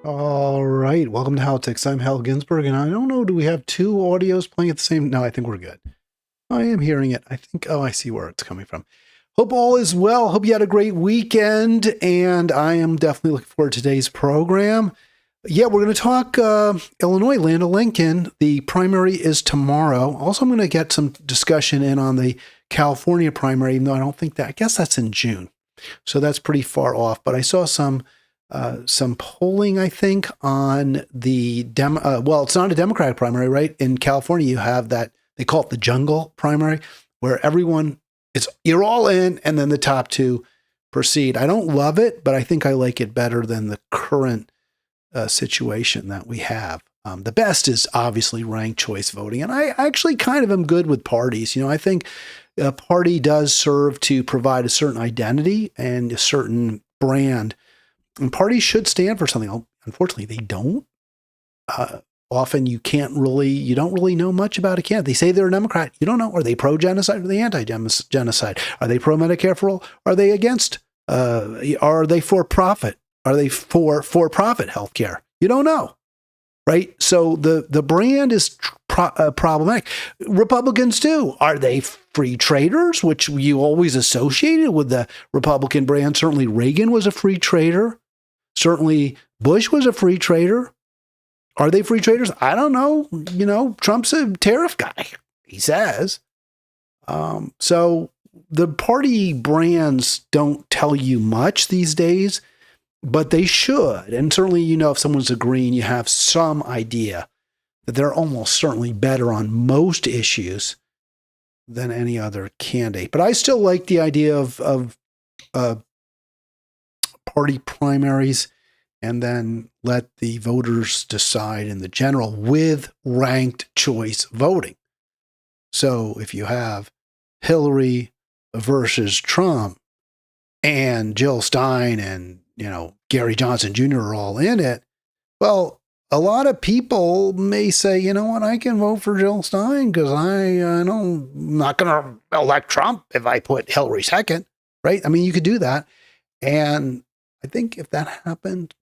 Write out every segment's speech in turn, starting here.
All right, welcome to Halitics. I'm Hal Ginsberg, and I don't know, do we have two audios playing at the same? No, I think we're good. I am hearing it. I think, oh, I see where it's coming from. Hope all is well. Hope you had a great weekend, and I am definitely looking forward to today's program. Yeah, we're going to talk Illinois, Land of Lincoln. The primary is tomorrow. Also, I'm going to get some discussion in on the California primary, even though I don't think that, I guess that's in June. So that's pretty far off, but I saw some polling, I think, on the well, it's not a Democratic primary, right? In California, you have that, they call it the jungle primary, where everyone you're all in, and then the top two proceed. I don't love it, but I think I like it better than the current situation that we have. The best is obviously ranked choice voting, and I actually kind of am good with parties. You know, I think a party does serve to provide a certain identity and a certain brand. And parties should stand for something. Unfortunately, they don't. Often you don't really know much about a candidate. They say they're a Democrat. You don't know. Are they pro-genocide or are they anti-genocide? Are they pro-Medicare for all? Are they against? Are they for-profit? Are they for-profit healthcare? You don't know, right? So the brand is problematic. Republicans too. Are they free traders, which you always associated with the Republican brand? Certainly Reagan was a free trader. Certainly Bush was a free trader. Are they free traders? I don't know. You know, Trump's a tariff guy, he says. So the party brands don't tell you much these days, but they should. And certainly, you know, if someone's agreeing, you have some idea that they're almost certainly better on most issues than any other candidate. But I still like the idea of party primaries and then let the voters decide in the general with ranked choice voting. So if you have Hillary versus Trump and Jill Stein and, you know, Gary Johnson Jr. are all in it, well, a lot of people may say, you know what, I can vote for Jill Stein because I'm not going to elect Trump if I put Hillary second, right? I mean, you could do that. And I think if that happened,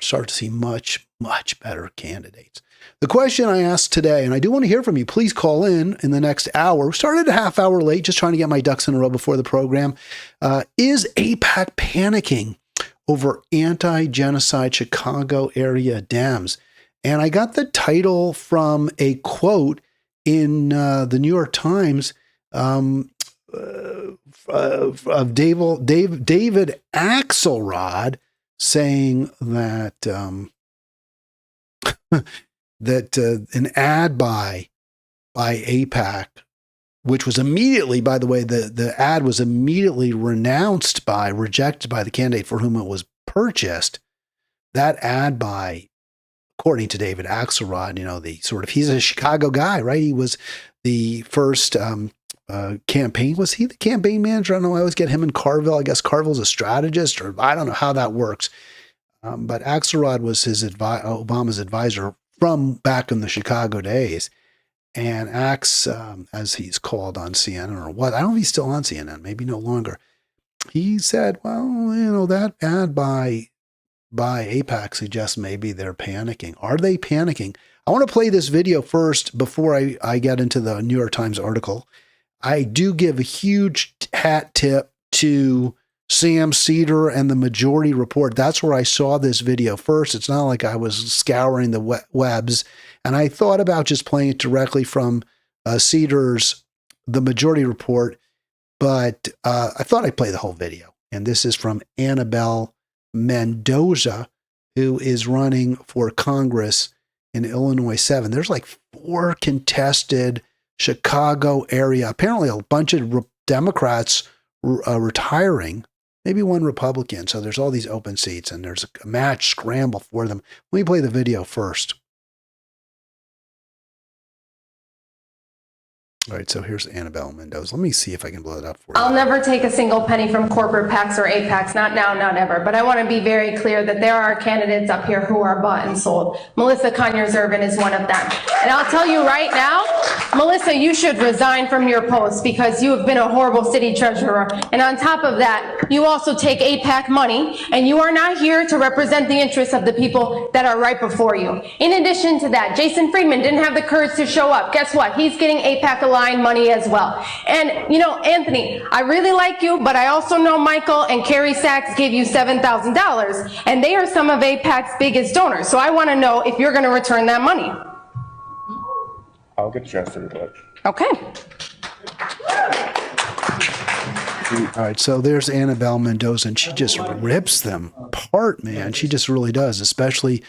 start to see much, much better candidates. The question I asked today, and I do want to hear from you, please call in the next hour. We started a half hour late, just trying to get my ducks in a row before the program. Is AIPAC panicking over anti-genocide Chicago area Dems? And I got the title from a quote in the New York Times of David Axelrod, saying that that an ad by AIPAC, which was immediately, by the way, the ad was immediately rejected by the candidate for whom it was purchased. That ad by, according to David Axelrod, you know, he's a Chicago guy, right? He was the first campaign. Was he the campaign manager? I don't know. I always get him and Carville. I guess Carville's a strategist, or I don't know how that works. But Axelrod was Obama's advisor from back in the Chicago days. And Axe, as he's called on CNN or what, I don't know if he's still on CNN, maybe no longer. He said, well, you know, that ad by AIPAC suggests maybe they're panicking. Are they panicking? I want to play this video first before I get into the New York Times article. I do give a huge hat tip to Sam Cedar and the Majority Report. That's where I saw this video first. It's not like I was scouring the webs. And I thought about just playing it directly from Cedar's The Majority Report, but I thought I'd play the whole video. And this is from Annabelle Mendoza, who is running for Congress in Illinois 7. There's like 4 contested Chicago area. Apparently a bunch of Democrats retiring, maybe one Republican. So there's all these open seats and there's a match scramble for them. Let me play the video first. All right, so here's Annabelle Mendoza. Let me see if I can blow it up for you. I'll never take a single penny from corporate PACs or AIPACs, not now, not ever. But I want to be very clear that there are candidates up here who are bought and sold. Melissa Conyers-Ervin is one of them. And I'll tell you right now, Melissa, you should resign from your post because you have been a horrible city treasurer. And on top of that, you also take AIPAC money, and you are not here to represent the interests of the people that are right before you. In addition to that, Jason Friedman didn't have the courage to show up. Guess what? He's getting AIPAC aligned money as well. And, you know, Anthony, I really like you, but I also know Michael and Carrie Sachs gave you $7,000, and they are some of AIPAC's biggest donors. So I want to know if you're going to return that money. I'll get the chance to reply. Okay. All right, so there's Annabelle Mendoza, and she just rips them apart, man. She just really does, especially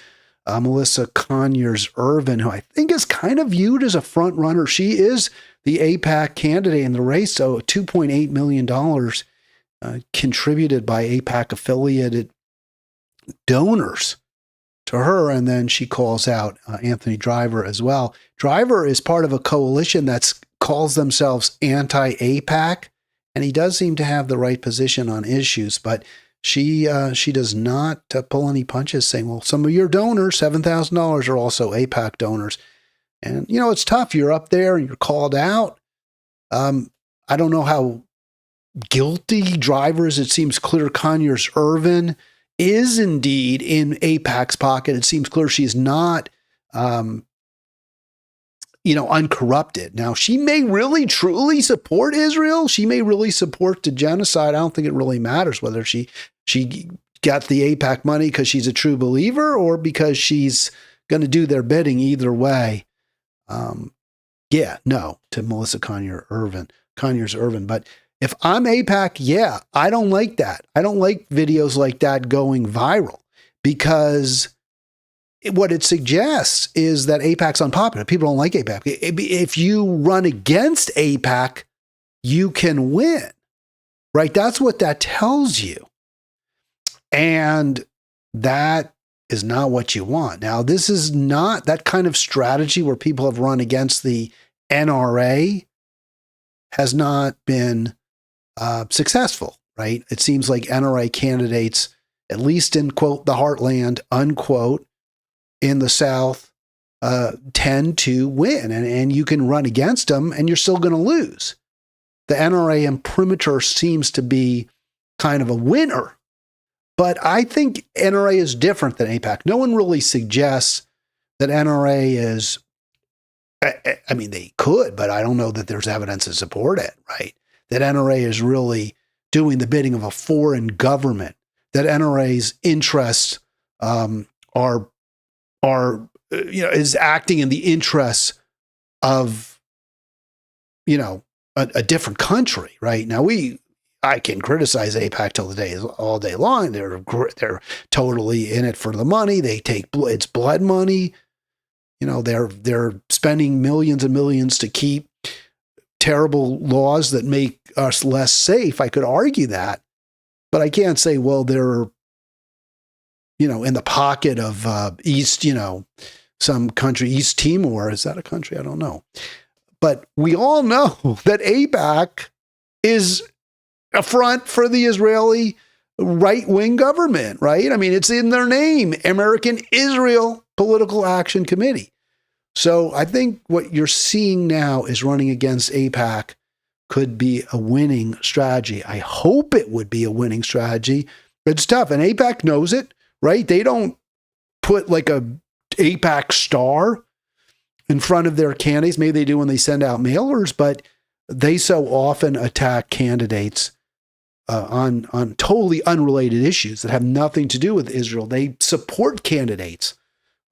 Melissa Conyers-Ervin, who I think is kind of viewed as a front runner. She is the AIPAC candidate in the race, so $2.8 million contributed by AIPAC affiliated donors to her, and then she calls out Anthony Driver as well. Driver is part of a coalition that calls themselves anti-AIPAC, and he does seem to have the right position on issues, but she does not pull any punches, saying, well, some of your donors, $7,000, are also AIPAC donors. And, you know, it's tough. You're up there and you're called out. I don't know how guilty Drivers, it seems clear Conyers-Ervin is indeed in AIPAC's pocket. It seems clear she's not, uncorrupted. Now, she may really, truly support Israel. She may really support the genocide. I don't think it really matters whether she got the AIPAC money because she's a true believer or because she's going to do their bidding. Either way, no to Melissa Conyers-Ervin. But if I'm AIPAC, I don't like that. I don't like videos like that going viral because what it suggests is that AIPAC's unpopular. People don't like AIPAC. If you run against AIPAC, you can win, right? That's what that tells you. And that is not what you want. Now, this is not that kind of strategy where people have run against the NRA has not been successful, right? It seems like NRA candidates, at least in, quote, the heartland, unquote, in the South, tend to win. And you can run against them and you're still going to lose. The NRA imprimatur seems to be kind of a winner. But I think NRA is different than AIPAC. No one really suggests that NRA is, I mean, they could, but I don't know that there's evidence to support it, right? That NRA is really doing the bidding of a foreign government, that NRA's interests is acting in the interests of, a different country, right? Now, I can criticize AIPAC till the day is all day long. They're totally in it for the money. They take it's blood money. They're spending millions and millions to keep terrible laws that make us less safe. I could argue that, but I can't say, well, they're in the pocket of East, some country, East Timor. Is that a country? I don't know. But we all know that AIPAC is a front for the Israeli right-wing government, right? I mean, it's in their name, American Israel Political Action Committee. So I think what you're seeing now is running against AIPAC could be a winning strategy. I hope it would be a winning strategy. It's tough, and AIPAC knows it, right? They don't put like a AIPAC star in front of their candidates. Maybe they do when they send out mailers, but they so often attack candidates on totally unrelated issues that have nothing to do with Israel. They support candidates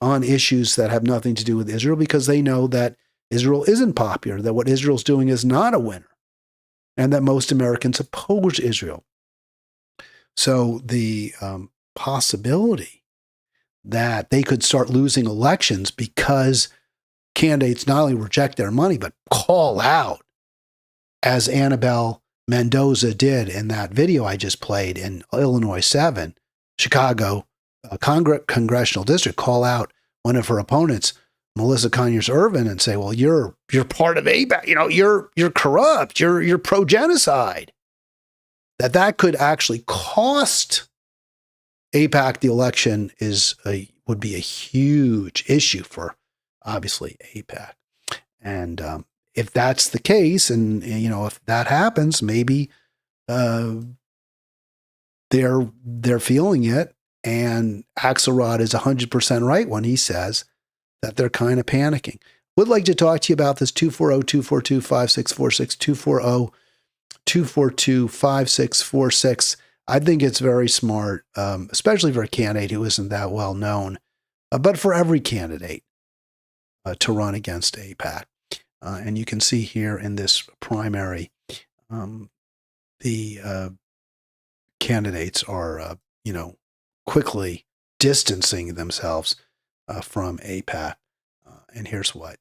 on issues that have nothing to do with Israel because they know that Israel isn't popular, that what Israel's doing is not a winner, and that most Americans oppose Israel. So the possibility that they could start losing elections because candidates not only reject their money, but call out, as Annabelle Mendoza did in that video I just played in Illinois 7, Chicago congressional district, call out one of her opponents Melissa Conyers-Irvin and say, well, you're part of AIPAC, you're corrupt, you're pro-genocide, that could actually cost AIPAC the election would be a huge issue for, obviously, AIPAC. And if that's the case, and if that happens, maybe they're feeling it. And Axelrod is 100% right when he says that they're kind of panicking. Would like to talk to you about this. 240-242-5646, 240-242-5646. I think it's very smart, especially for a candidate who isn't that well known, but for every candidate to run against AIPAC. And you can see here in this primary, the candidates are, quickly distancing themselves from AIPAC. And here's what,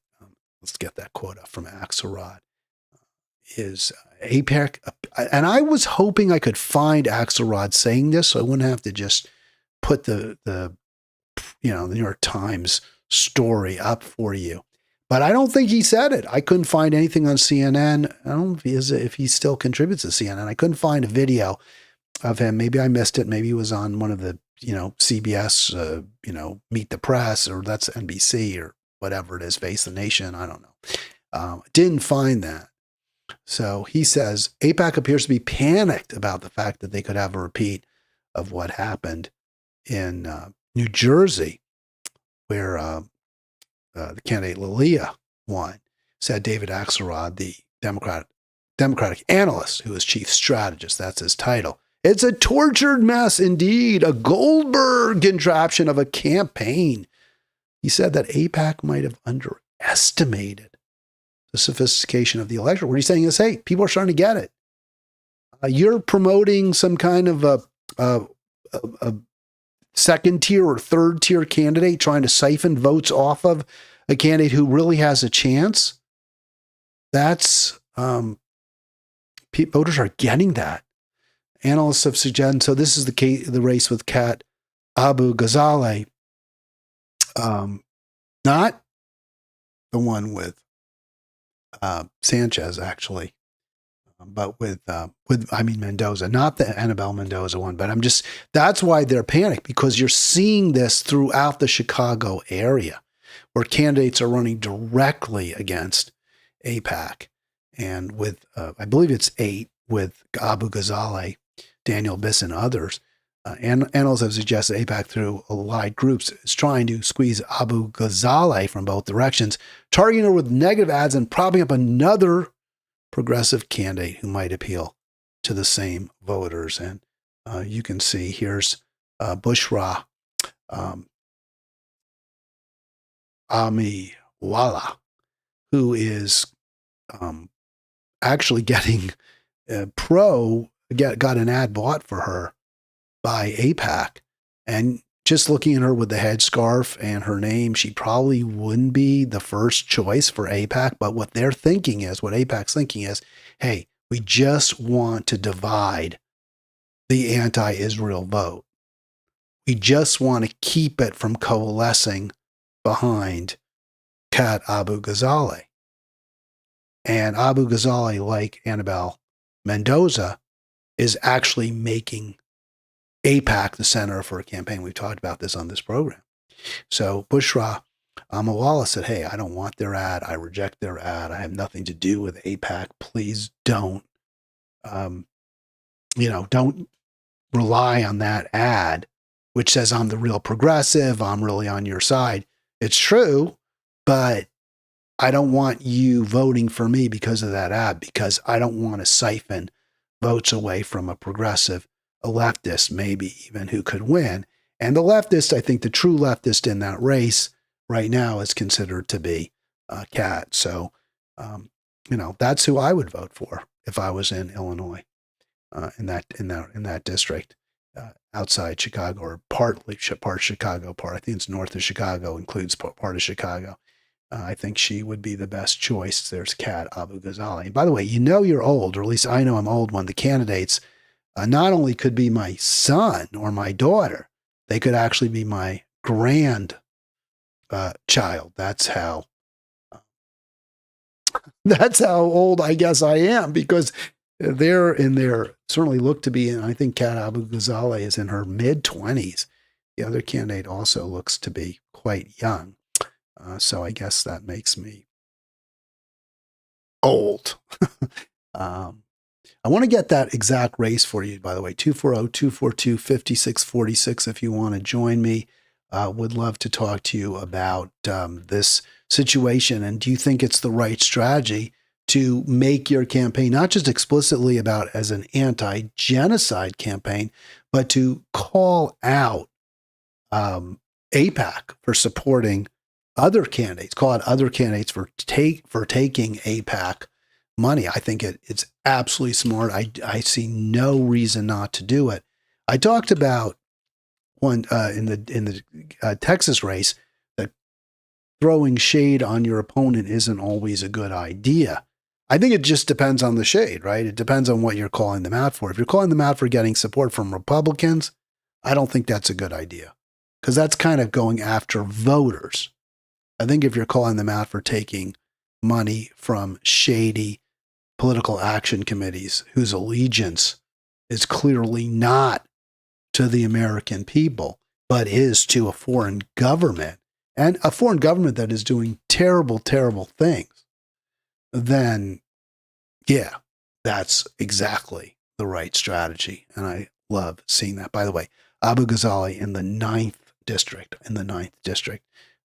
let's get that quote up from Axelrod, is AIPAC, and I was hoping I could find Axelrod saying this so I wouldn't have to just put the New York Times story up for you. But I don't think he said it. I couldn't find anything on CNN. I don't know if he still contributes to CNN. I couldn't find a video of him. Maybe I missed it. Maybe he was on one of the, CBS, Meet the Press, or that's NBC or whatever it is, Face the Nation. I don't know. Didn't find that. So he says, AIPAC appears to be panicked about the fact that they could have a repeat of what happened in New Jersey, where the candidate Lilia won, said David Axelrod, the Democratic analyst who is chief strategist. That's his title. It's a tortured mess indeed, a Goldberg contraption of a campaign. He said that AIPAC might have underestimated the sophistication of the election. What he's saying is, hey, people are starting to get it. You're promoting some kind of a second tier or third tier candidate, trying to siphon votes off of a candidate who really has a chance. That's voters are getting that. Analysts have suggested, so this is the race with Kat Abu Ghazaleh, not the one with Sanchez, actually, but with Mendoza, not the Annabelle Mendoza one. But that's why they're panicked, because you're seeing this throughout the Chicago area, where candidates are running directly against AIPAC, and with I believe it's 8 with Abu Ghazaleh, Daniel Biss, and others. Analysts have suggested AIPAC, through allied groups, is trying to squeeze Abu Ghazaleh from both directions, targeting her with negative ads and propping up another progressive candidate who might appeal to the same voters. And you can see here's Bushra Amiwala, who is actually getting got an ad bought for her by AIPAC. And just looking at her with the headscarf and her name, she probably wouldn't be the first choice for AIPAC. But what AIPAC's thinking is, hey, we just want to divide the anti-Israel vote. We just want to keep it from coalescing behind Kat Abu Ghazaleh. And Abu Ghazaleh, like Annabelle Mendoza, is actually making AIPAC the center for a campaign. We've talked about this on this program. So Bushra Amiwala said, hey, I don't want their ad. I reject their ad. I have nothing to do with AIPAC. Please don't, don't rely on that ad, which says I'm the real progressive. I'm really on your side. It's true, but I don't want you voting for me because of that ad, because I don't want to siphon votes away from a progressive, a leftist, maybe even, who could win. And the leftist, I think the true leftist in that race right now is considered to be Kat. So, that's who I would vote for if I was in Illinois, in that district, outside Chicago, or part of Chicago, I think it's north of Chicago, includes part of Chicago. I think she would be the best choice. There's Kat Abu Ghazaleh. And by the way, you're old, or at least I know I'm old, when the candidates not only could be my son or my daughter, they could actually be my grandchildren. child. That's how old I guess I am, because they're in their, certainly look to be in, I think Kat Abu Ghazaleh is in her mid-20s. The other candidate also looks to be quite young. So I guess that makes me old. I want to get that exact race for you, by the way, 240-242-5646 if you want to join me. Would love to talk to you about this situation. And do you think it's the right strategy to make your campaign not just explicitly about as an anti-genocide campaign, but to call out AIPAC for supporting other candidates, call out other candidates for taking AIPAC money? I think it's absolutely smart. I see no reason not to do it. I talked about one in the Texas race that throwing shade on your opponent isn't always a good idea. I think it just depends on the shade, right? It depends on what you're calling them out for. If you're calling them out for getting support from Republicans, I don't think that's a good idea, because that's kind of going after voters. I think if you're calling them out for taking money from shady political action committees whose allegiance is clearly not to the American people, but is to a foreign government, and a foreign government that is doing terrible, terrible things, then yeah, that's exactly the right strategy. And I love seeing that. By the way, Abu Ghazaleh in the 9th district,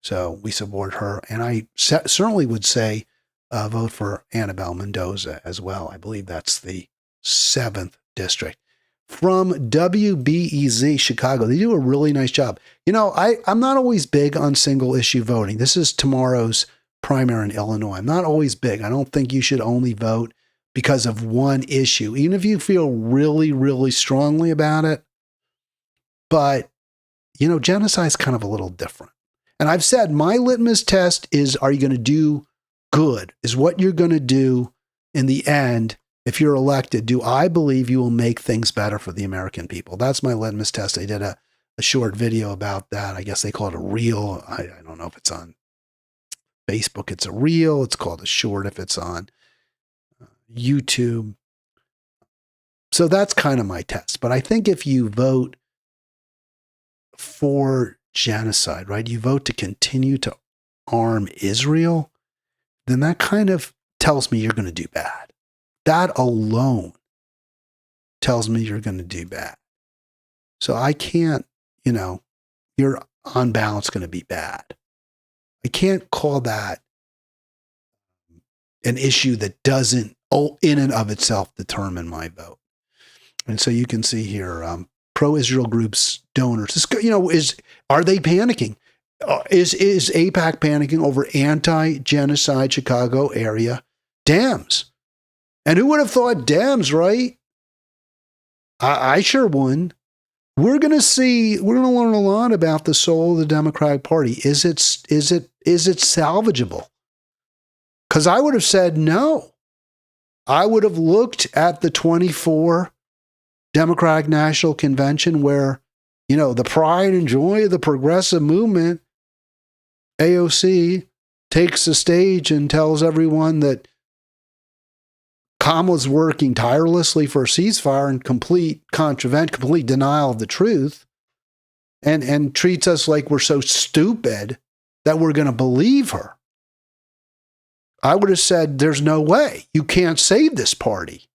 So we support her. And I certainly would say vote for Annabelle Mendoza as well. I believe that's the 7th district. From WBEZ Chicago, they do a really nice job. You know, I'm not always big on single issue voting. This is tomorrow's primary in Illinois. I'm not always big. I don't think you should only vote because of one issue, even if you feel really, really strongly about it. But, you know, genocide is kind of a little different. And I've said my litmus test is, are you going to do good? Is what you're going to do in the end, if you're elected, do I believe you will make things better for the American people? That's my litmus test. I did a short video about that. I guess they call it a reel. I don't know if it's on Facebook. It's a reel. It's called a short if it's on YouTube. So that's kind of my test. But I think if you vote for genocide, right, you vote to continue to arm Israel, then that kind of tells me you're going to do bad. That alone tells me you're going to do bad. So I can't, you know, you're on balance going to be bad. I can't call that an issue that doesn't, in and of itself, determine my vote. And so you can see here, pro-Israel groups, donors, you know, are they panicking? Is AIPAC panicking over anti-genocide Chicago area dams? And who would have thought dams, right? I sure wouldn't. We're going to learn a lot about the soul of the Democratic Party. Is it salvageable? Because I would have said no. I would have looked at the 24 Democratic National Convention where, you know, the pride and joy of the progressive movement, AOC, takes the stage and tells everyone that Kamala's working tirelessly for a ceasefire and complete denial of the truth, and treats us like we're so stupid that we're going to believe her. I would have said, there's no way. You can't save this party.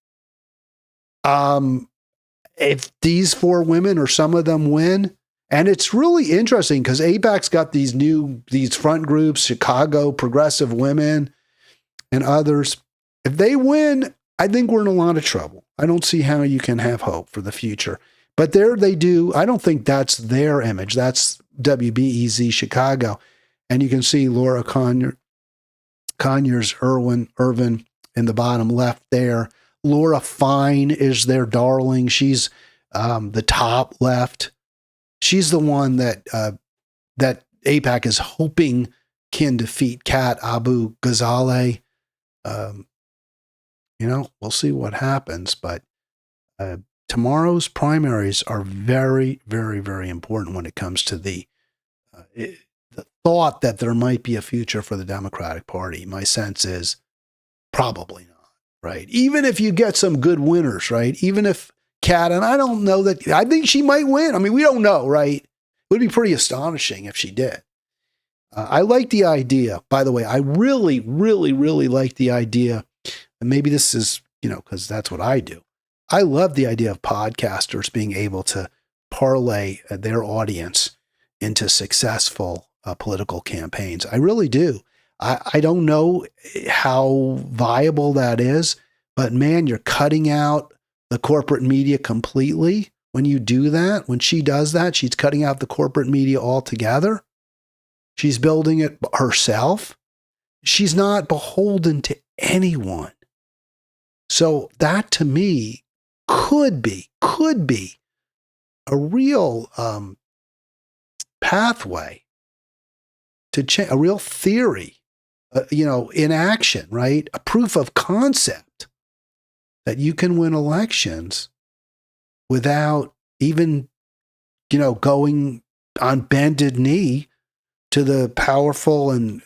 If these 4 women or some of them win, and it's really interesting because AIPAC's got these front groups, Chicago Progressive Women and others. If they win, I think we're in a lot of trouble. I don't see how you can have hope for the future. But there they do. I don't think that's their image. That's WBEZ Chicago. And you can see Laura Conyers Irvin in the bottom left there. Laura Fine is their darling. She's the top left. She's the one that AIPAC is hoping can defeat Kat Abu Ghazaleh. You know, we'll see what happens. But tomorrow's primaries are very, very, very important when it comes to the thought that there might be a future for the Democratic Party. My sense is probably not, right? Even if you get some good winners, right? Even if Kat, and I don't know that, I think she might win. I mean, we don't know, right? It would be pretty astonishing if she did. I like the idea, by the way. I really, really, really like the idea. And maybe this is, because that's what I do. I love the idea of podcasters being able to parlay their audience into successful political campaigns. I really do. I don't know how viable that is, but man, you're cutting out the corporate media completely when you do that. When she does that, she's cutting out the corporate media altogether. She's building it herself. She's not beholden to anyone. So that to me could be a real pathway to change, a real theory, in action, right? A proof of concept that you can win elections without even, going on bended knee to the powerful and,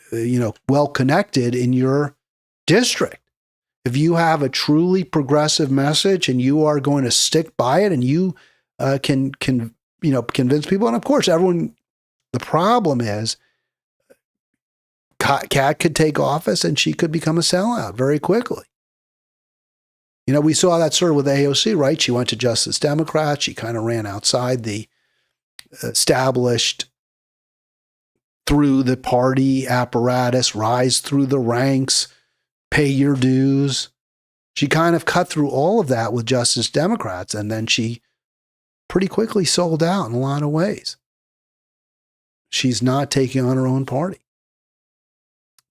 well-connected in your district. If you have a truly progressive message and you are going to stick by it and you can convince people, and of course, everyone, the problem is Kat could take office and she could become a sellout very quickly. We saw that sort of with AOC, right? She went to Justice Democrats. She kind of ran outside the established through the party apparatus, rise through the ranks, pay your dues. She kind of cut through all of that with Justice Democrats, and then she pretty quickly sold out in a lot of ways. She's not taking on her own party.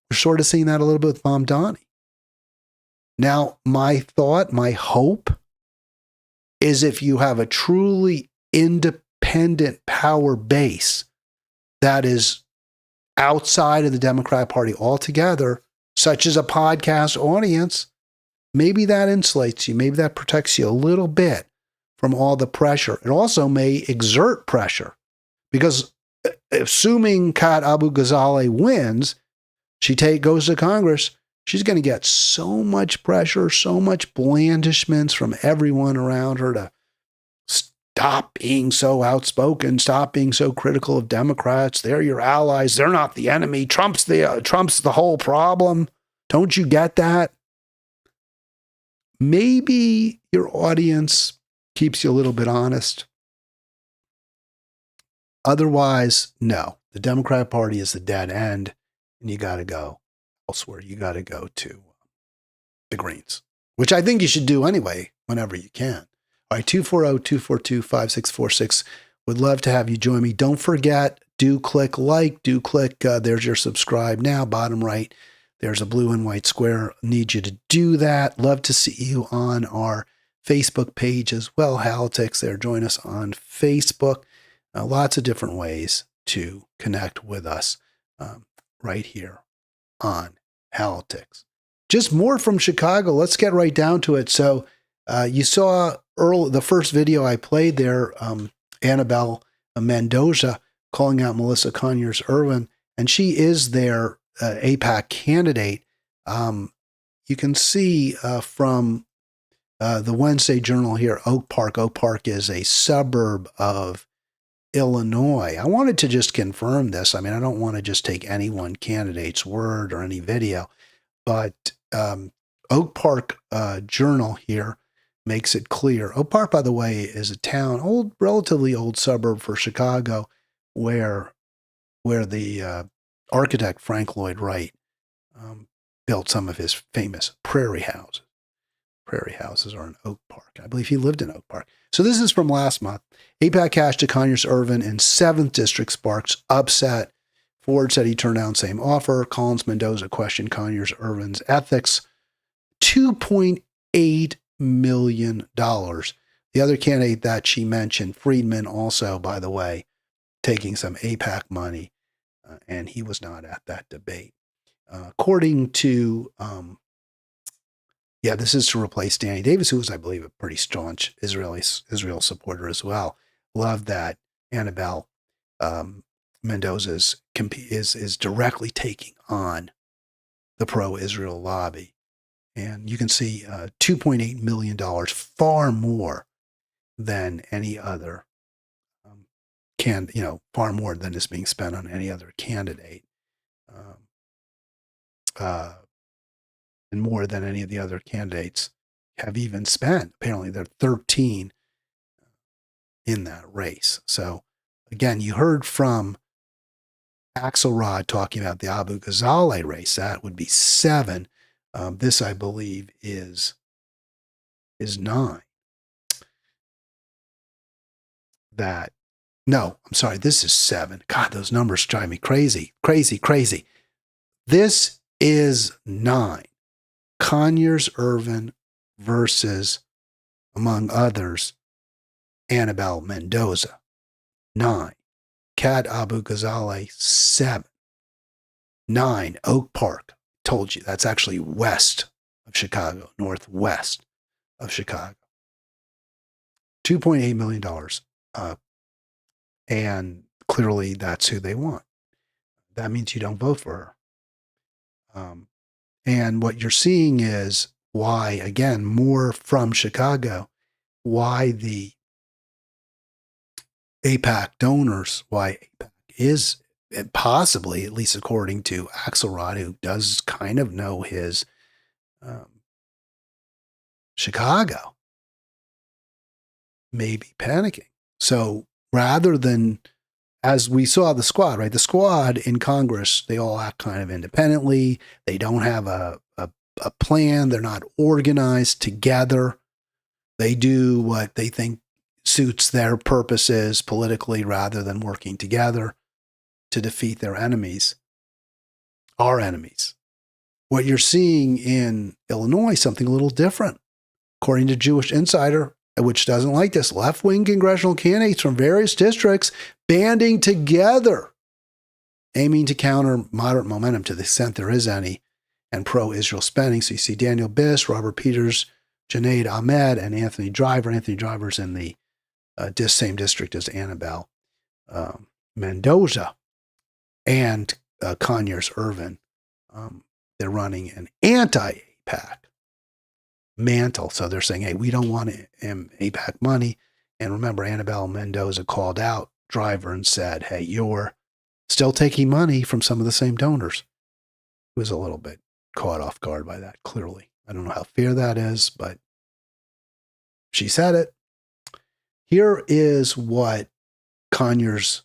We're sort of seeing that a little bit with Mom Donnie. Now, my thought, my hope is if you have a truly independent power base that is outside of the Democratic Party altogether, such as a podcast audience, maybe that insulates you. Maybe that protects you a little bit from all the pressure. It also may exert pressure because assuming Kat Abu-Ghazaleh wins, she goes to Congress, she's going to get so much pressure, so much blandishments from everyone around her to stop being so outspoken, stop being so critical of Democrats. They're your allies. They're not the enemy. Trump's the whole problem. Don't you get that? Maybe your audience keeps you a little bit honest. Otherwise, no. The Democratic Party is the dead end, and you got to go elsewhere. You got to go to the Greens, which I think you should do anyway, whenever you can. All right, 240-242-5646. Would love to have you join me. Don't forget, do click like, there's your subscribe now, bottom right. There's a blue and white square. Need you to do that. Love to see you on our Facebook page as well, Halitics there. Join us on Facebook. Lots of different ways to connect with us right here on Halitics. Just more from Chicago. Let's get right down to it. So you saw the first video I played there, Annabelle Mendoza calling out Melissa Conyers-Irvin, and she is their AIPAC candidate. You can see from the Wednesday Journal here, Oak Park. Oak Park is a suburb of Illinois. I wanted to just confirm this. I mean, I don't want to just take any one candidate's word or any video, but Oak Park Journal here makes it clear. Oak Park, by the way, is a town, relatively old suburb for Chicago, where the architect Frank Lloyd Wright built some of his famous prairie houses. Prairie houses are in Oak Park. I believe he lived in Oak Park. So this is from last month. AIPAC cash to Conyers-Irvin in 7th District sparks upset. Ford said he turned down same offer. Collins Mendoza questioned Conyers-Irvin's ethics. $2.8 million. The other candidate that she mentioned, Friedman, also, by the way, taking some AIPAC money, and he was not at that debate. According to, this is to replace Danny Davis, who was, I believe, a pretty staunch Israel supporter as well. Love that Annabelle Mendoza is directly taking on the pro-Israel lobby. And you can see $2.8 million, far more than any other far more than is being spent on any other candidate, and more than any of the other candidates have even spent. Apparently, there are 13 in that race. So, again, you heard from Axelrod talking about the Abu Ghazaleh race. That would be 7. This, I believe, is 9. No, I'm sorry, this is 7. God, those numbers drive me crazy. Crazy. This is 9. Conyers Irvin versus, among others, Annabelle Mendoza. 9. Kat Abu Ghazaleh, 7. 9. Oak Park. Told you, that's actually west of Chicago, northwest of Chicago. $2.8 million. And clearly that's who they want. That means you don't vote for her. And what you're seeing is why, again, more from Chicago, why the AIPAC donors, why AIPAC is possibly, at least according to Axelrod, who does kind of know his Chicago, may be panicking. So rather than, as we saw the squad, right? The squad in Congress, they all act kind of independently. They don't have a plan. They're not organized together. They do what they think suits their purposes politically rather than working together to defeat their enemies, our enemies. What you're seeing in Illinois, something a little different. According to Jewish Insider, which doesn't like this, left-wing congressional candidates from various districts banding together, aiming to counter moderate momentum to the extent there is any, and pro-Israel spending. So you see Daniel Biss, Robert Peters, Junaid Ahmed, and Anthony Driver. Anthony Driver's in the same district as Annabelle Mendoza and Conyers Irvin. They're running an anti-AIPAC mantle. So they're saying, hey, we don't want AIPAC money. And remember, Annabelle Mendoza called out Driver and said, hey, you're still taking money from some of the same donors. He was a little bit caught off guard by that, clearly. I don't know how fair that is, but she said it. Here is what Conyers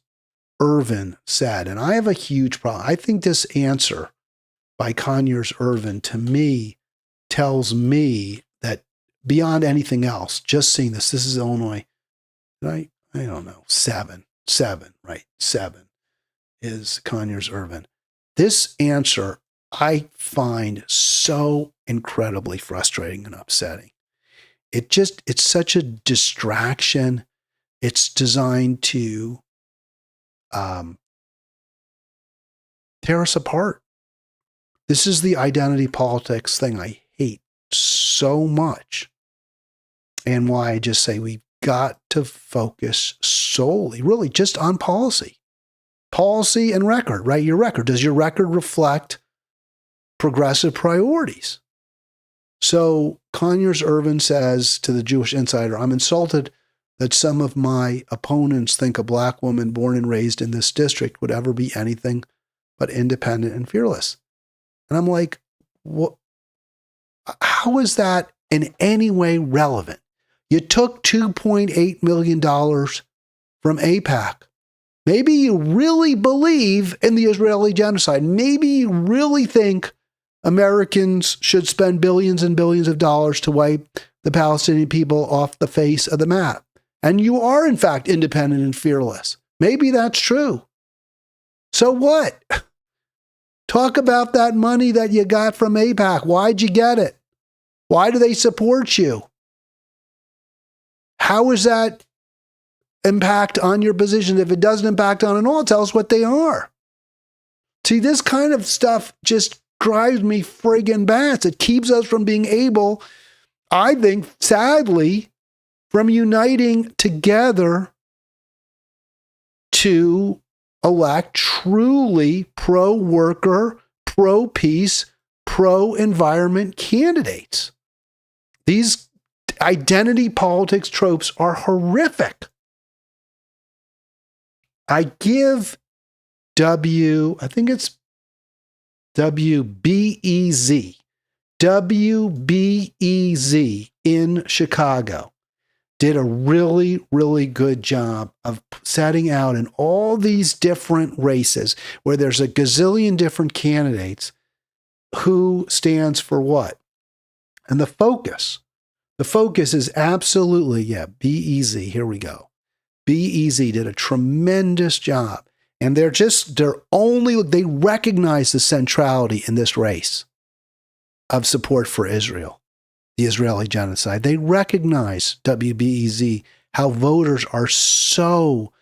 Irvin said, and I have a huge problem. I think this answer by Conyers Irvin, to me, tells me that beyond anything else, just seeing this is Illinois, right? I don't know, 7, right? 7 is Conyers Irvin. This answer I find so incredibly frustrating and upsetting. It's such a distraction. It's designed to tear us apart. This is the identity politics thing I hate so much. And why I just say we've got to focus solely, really just on policy. Policy and record, right? Your record. Does your record reflect progressive priorities? So Conyers Irvin says to the Jewish Insider, I'm insulted that some of my opponents think a black woman born and raised in this district would ever be anything but independent and fearless. And I'm like, what? How is that in any way relevant? You took $2.8 million from AIPAC. Maybe you really believe in the Israeli genocide. Maybe you really think Americans should spend billions and billions of dollars to wipe the Palestinian people off the face of the map. And you are, in fact, independent and fearless. Maybe that's true. So what? Talk about that money that you got from AIPAC. Why'd you get it? Why do they support you? How is that impact on your position? If it doesn't impact on it all, tell us what they are. See, this kind of stuff just drives me friggin' bats. It keeps us from being able, I think, sadly, from uniting together to elect truly pro-worker, pro-peace, pro-environment candidates. These identity politics tropes are horrific. I give I think it's WBEZ in Chicago did a really, really good job of setting out in all these different races where there's a gazillion different candidates who stands for what. And the focus is absolutely, BEZ, here we go. BEZ did a tremendous job. And they recognize the centrality in this race of support for Israel, the Israeli genocide. They recognize, WBEZ, how voters are so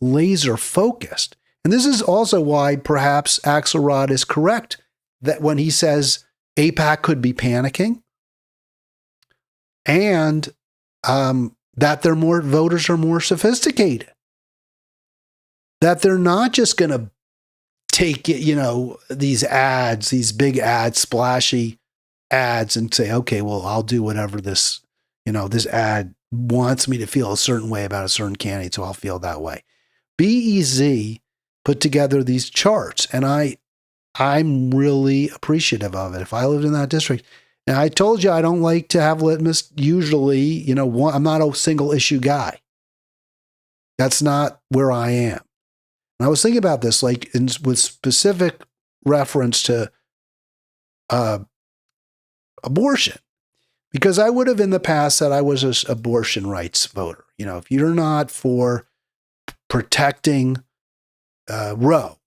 laser focused. And this is also why perhaps Axelrod is correct that when he says AIPAC could be panicking and that voters are more sophisticated. That they're not just going to take it, these ads, these big ads, splashy ads, and say, okay, well, I'll do whatever this ad wants me to feel a certain way about a certain candidate, so I'll feel that way. BEZ put together these charts, and I'm really appreciative of it. If I lived in that district, and I told you I don't like to have litmus. Usually, I'm not a single issue guy. That's not where I am. And I was thinking about this, with specific reference to abortion, because I would have in the past said I was an abortion rights voter. If you're not for protecting Roe,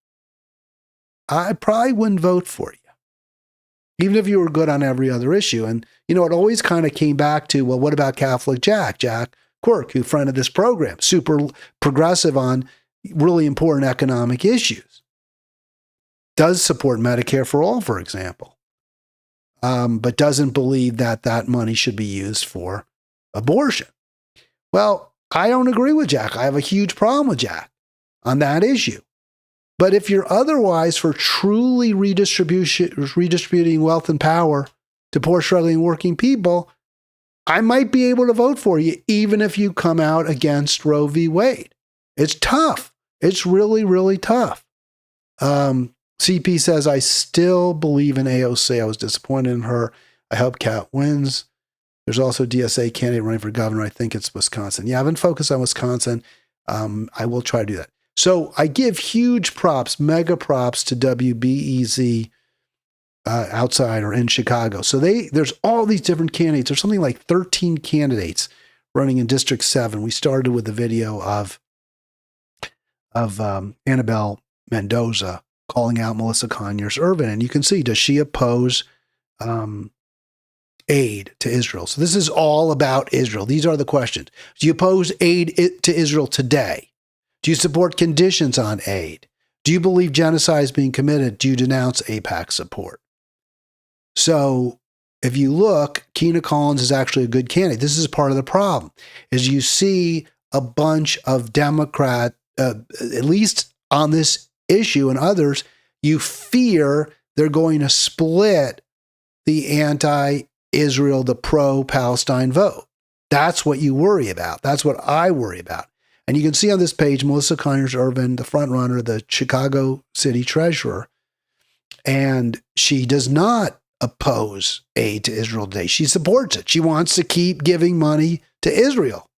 I probably wouldn't vote for you, even if you were good on every other issue. And, it always kind of came back to, well, what about Catholic Jack Quirk, who fronted this program, super progressive on really important economic issues, does support Medicare for all, for example, but doesn't believe that money should be used for abortion. Well, I don't agree with Jack. I have a huge problem with Jack on that issue. But if you're otherwise for truly redistributing wealth and power to poor, struggling, working people, I might be able to vote for you, even if you come out against Roe v. Wade. It's tough. It's really, really tough. CP says, I still believe in AOC. I was disappointed in her. I hope Kat wins. There's also DSA candidate running for governor. I think it's Wisconsin. Yeah, I haven't focused on Wisconsin. I will try to do that. So I give huge props, mega props to WBEZ outside or in Chicago. So there's all these different candidates. There's something like 13 candidates running in District 7. We started with a video of Annabelle Mendoza calling out Melissa Conyers Ervin. And you can see, does she oppose aid to Israel? So this is all about Israel. These are the questions. Do you oppose aid to Israel today? Do you support conditions on aid? Do you believe genocide is being committed? Do you denounce AIPAC support? So if you look, Keena Collins is actually a good candidate. This is part of the problem, is you see a bunch of Democrat, at least on this issue and others, you fear they're going to split the anti-Israel, the pro-Palestine vote. That's what you worry about. That's what I worry about. And you can see on this page, Melissa Conyers Ervin, the front runner, the Chicago city treasurer, and she does not oppose aid to Israel today. She supports it. She wants to keep giving money to Israel,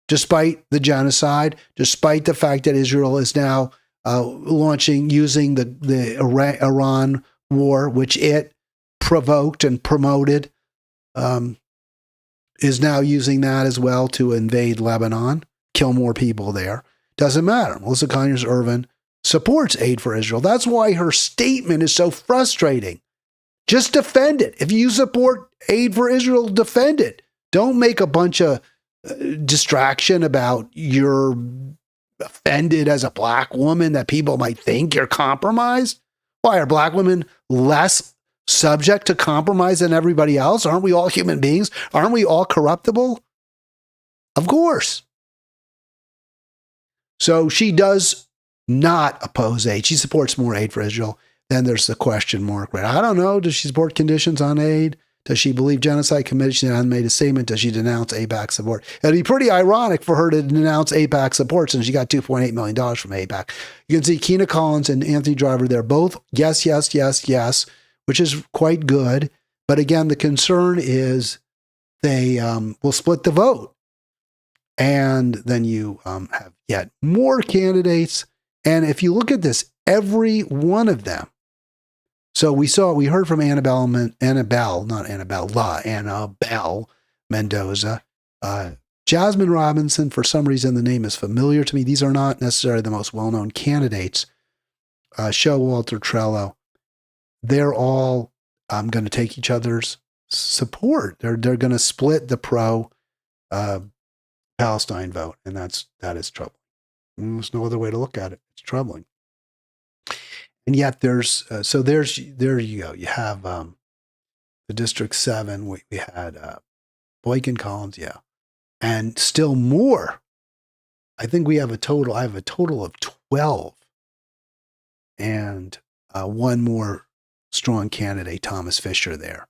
despite the genocide, despite the fact that Israel is now using the Iran war, which it provoked and promoted, is now using that as well to invade Lebanon, kill more people there. Doesn't matter. Melissa Conyers Ervin supports aid for Israel. That's why her statement is so frustrating. Just defend it. If you support aid for Israel, defend it. Don't make a bunch of distraction about you're offended as a black woman that people might think you're compromised. Why are black women less subject to compromise than everybody else? Aren't we all human beings? Aren't we all corruptible? Of course. So she does not oppose aid. She supports more aid for Israel. Then there's the question mark, right? I don't know. Does she support conditions on aid? Does she believe genocide committed? She hasn't made a statement. Does she denounce AIPAC support? It'd be pretty ironic for her to denounce AIPAC support since she got $2.8 million from AIPAC. You can see Keena Collins and Anthony Driver. They're both yes, yes, yes, yes, which is quite good. But again, the concern is they will split the vote. And then you have yet more candidates. And if you look at this, every one of them. So we heard from Annabelle Mendoza. Jasmine Robinson, for some reason, the name is familiar to me. These are not necessarily the most well-known candidates. Showalter Trello. They're all going to take each other's support. They're going to split the pro-Palestine vote, and that is troubling. There's no other way to look at it. It's troubling. And yet there you go. You have the District 7. We had Boykin Collins, yeah. And still more. I think I have a total of 12. And one more strong candidate, Thomas Fisher, there.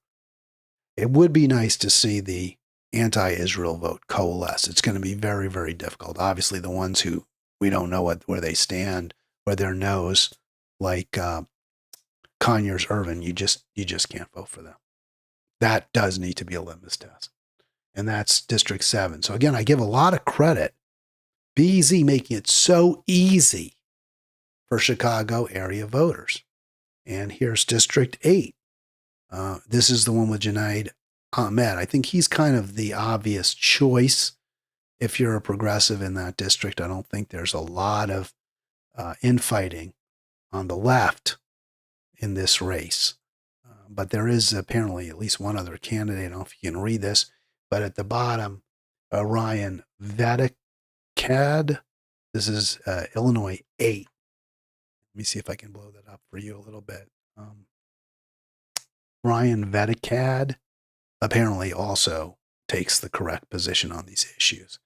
It would be nice to see the anti-Israel vote coalesce. It's going to be very, very difficult. Obviously, the ones who we don't know where they stand, where their nose, like Conyers Irvin, you just can't vote for them. That does need to be a litmus test. And that's District 7. So again, I give a lot of credit. BZ making it so easy for Chicago area voters. And here's District 8. This is the one with Junaid Ahmed. I think he's kind of the obvious choice if you're a progressive in that district. I don't think there's a lot of infighting on the left in this race. But there is apparently at least one other candidate. I don't know if you can read this, but at the bottom, Ryan Vedekad. This is Illinois 8. Let me see if I can blow that up for you a little bit. Ryan Vedekad apparently also takes the correct position on these issues.